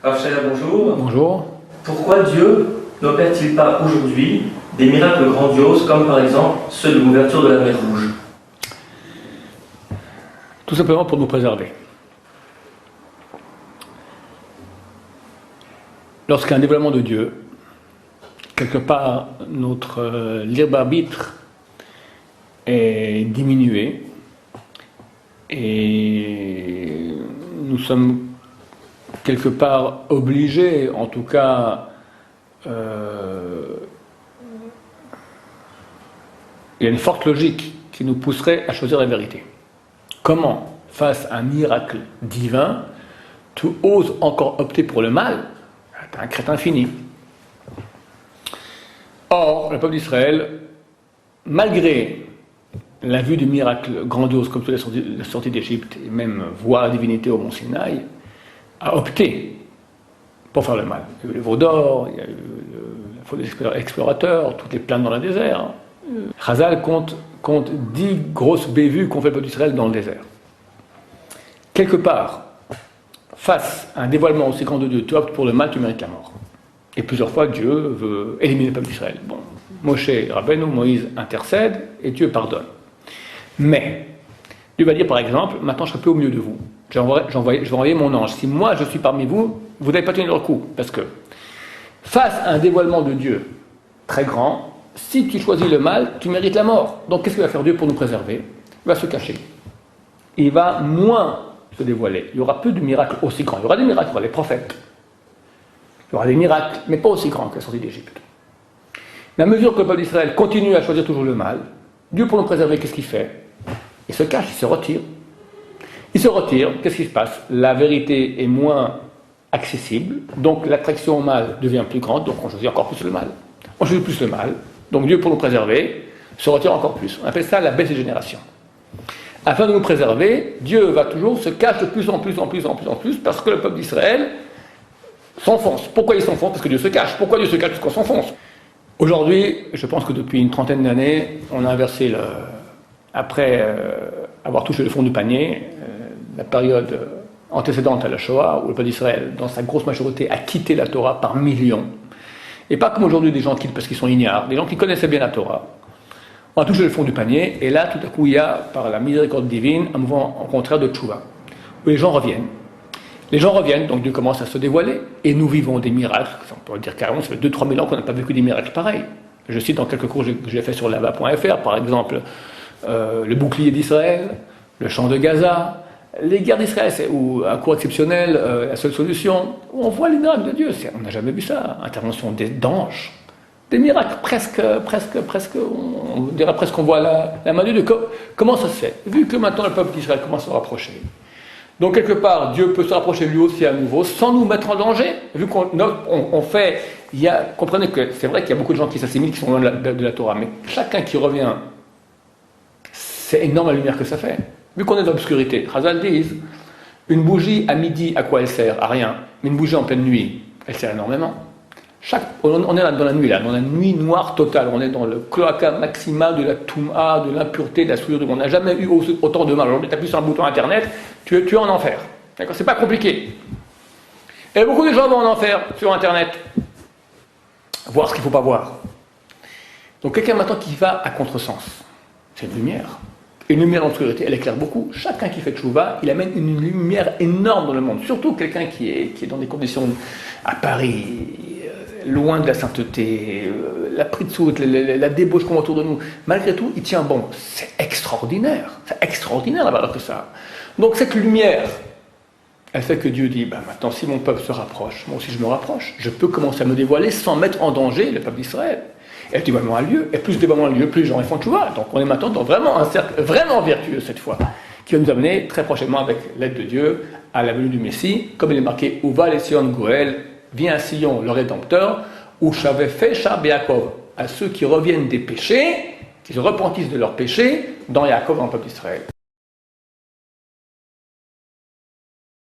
Rachel, bonjour. Bonjour. Pourquoi Dieu n'opère-t-il pas aujourd'hui des miracles grandioses comme par exemple ceux de l'ouverture de la mer Rouge? Tout simplement pour nous préserver. Lorsqu'il y a un dévoilement de Dieu, quelque part notre libre arbitre est diminué et nous sommes quelque part obligés, en tout cas, il y a une forte logique qui nous pousserait à choisir la vérité. Comment, face à un miracle divin, tu oses encore opter pour le mal? Tu es un crétin fini. Or, le peuple d'Israël, malgré la vue du miracle grandiose comme la sortie d'Égypte, et même voir la divinité au mont Sinaï, a opté pour faire le mal. Il y a eu les veaux d'or, il y a eu la faute des explorateurs, toutes les plaines dans le désert. Chazal compte 10 grosses bévues qu'ont fait le peuple d'Israël dans le désert. Quelque part, face à un dévoilement aussi grand de Dieu, tu optes pour le mal, tu mérites la mort. Et plusieurs fois, Dieu veut éliminer le peuple d'Israël. Bon, Moshe, Rabbeinu, Moïse intercède et Dieu pardonne. Mais, Dieu va dire par exemple, maintenant je serai plus au milieu de vous. Je vais envoyer mon ange. Si moi je suis parmi vous, vous n'allez pas tenir le coup. Parce que, face à un dévoilement de Dieu très grand, si tu choisis le mal, tu mérites la mort. Donc qu'est-ce qu'il va faire Dieu pour nous préserver? Il va se cacher. Il va moins se dévoiler. Il n'y aura plus de miracles aussi grands. Il y aura des miracles pour les prophètes. Il y aura des miracles, mais pas aussi grands que la sortie d'Égypte. Mais à mesure que le peuple d'Israël continue à choisir toujours le mal, Dieu pour nous préserver, qu'est-ce qu'il fait? Il se cache, il se retire. Il se retire, qu'est-ce qui se passe? La vérité est moins accessible, donc l'attraction au mal devient plus grande, donc on choisit encore plus le mal. On choisit plus le mal, donc Dieu pour nous préserver se retire encore plus. On appelle ça la baisse des générations. Afin de nous préserver, Dieu va toujours se cacher de plus en plus, parce que le peuple d'Israël s'enfonce. Pourquoi il s'enfonce? Parce que Dieu se cache. Pourquoi Dieu se cache? Parce qu'on s'enfonce. Aujourd'hui, je pense que depuis une trentaine d'années, on a inversé après avoir touché le fond du panier, la période antécédente à la Shoah, où le peuple d'Israël, dans sa grosse majorité, a quitté la Torah par millions. Et pas comme aujourd'hui, des gens quittent parce qu'ils sont ignares, des gens qui connaissaient bien la Torah. On a touché le fond du panier, et là, tout à coup, il y a, par la miséricorde divine, un mouvement au contraire de Tchouva, où les gens reviennent. Les gens reviennent, donc Dieu commence à se dévoiler, et nous vivons des miracles, on peut dire carrément, ça fait 2-3 000 ans qu'on n'a pas vécu des miracles pareils. Je cite dans quelques cours que j'ai fait sur lava.fr, par exemple, le bouclier d'Israël, le champ de Gaza, les guerres d'Israël, ou un cours exceptionnel, la seule solution, où on voit les miracles de Dieu. On n'a jamais vu ça, intervention d'anges, des miracles, presque, on dirait presque qu'on voit la main de Dieu. Comment ça se fait? Vu que maintenant le peuple d'Israël commence à se rapprocher. Donc quelque part, Dieu peut se rapprocher lui aussi à nouveau, sans nous mettre en danger, vu qu'on fait, comprenez que c'est vrai qu'il y a beaucoup de gens qui s'assimilent, qui sont loin de la Torah, mais chacun qui revient, c'est énorme la lumière que ça fait. Vu qu'on est dans l'obscurité, Chazal disent, une bougie à midi, à quoi elle sert? À rien. Mais une bougie en pleine nuit, elle sert énormément. On est là dans la nuit, dans la nuit noire totale, on est dans le cloaca maximal de la touma, de l'impureté, de la souillure. On n'a jamais eu autant de mal. Aujourd'hui, tu appuies sur un bouton internet, tu es en enfer. D'accord? C'est pas compliqué. Et beaucoup de gens vont en enfer sur internet, voir ce qu'il ne faut pas voir. Donc quelqu'un maintenant qui va à contresens, c'est une lumière. Une lumière dans l'obscurité, elle éclaire beaucoup. Chacun qui fait tchouva, il amène une lumière énorme dans le monde. Surtout quelqu'un qui est dans des conditions à Paris, loin de la sainteté, la pritsout, la débauche qu'on voit autour de nous. Malgré tout, il tient bon. C'est extraordinaire. C'est extraordinaire la valeur que ça a. Donc cette lumière, elle fait que Dieu dit, maintenant si mon peuple se rapproche, moi aussi je me rapproche. Je peux commencer à me dévoiler sans mettre en danger le peuple d'Israël. Et le dévoilement a lieu, et plus le dévoilement a lieu, plus les gens font tchouva. Donc on est maintenant dans vraiment un cercle vraiment vertueux cette fois, qui va nous amener très prochainement avec l'aide de Dieu à la venue du Messie, comme il est marqué Uva le Sion Goël, vient à Sion le Rédempteur, ou Shaveh Fesha Be'Yakov, à ceux qui reviennent des péchés, qui se repentissent de leurs péchés, dans Yaakov, dans le peuple d'Israël.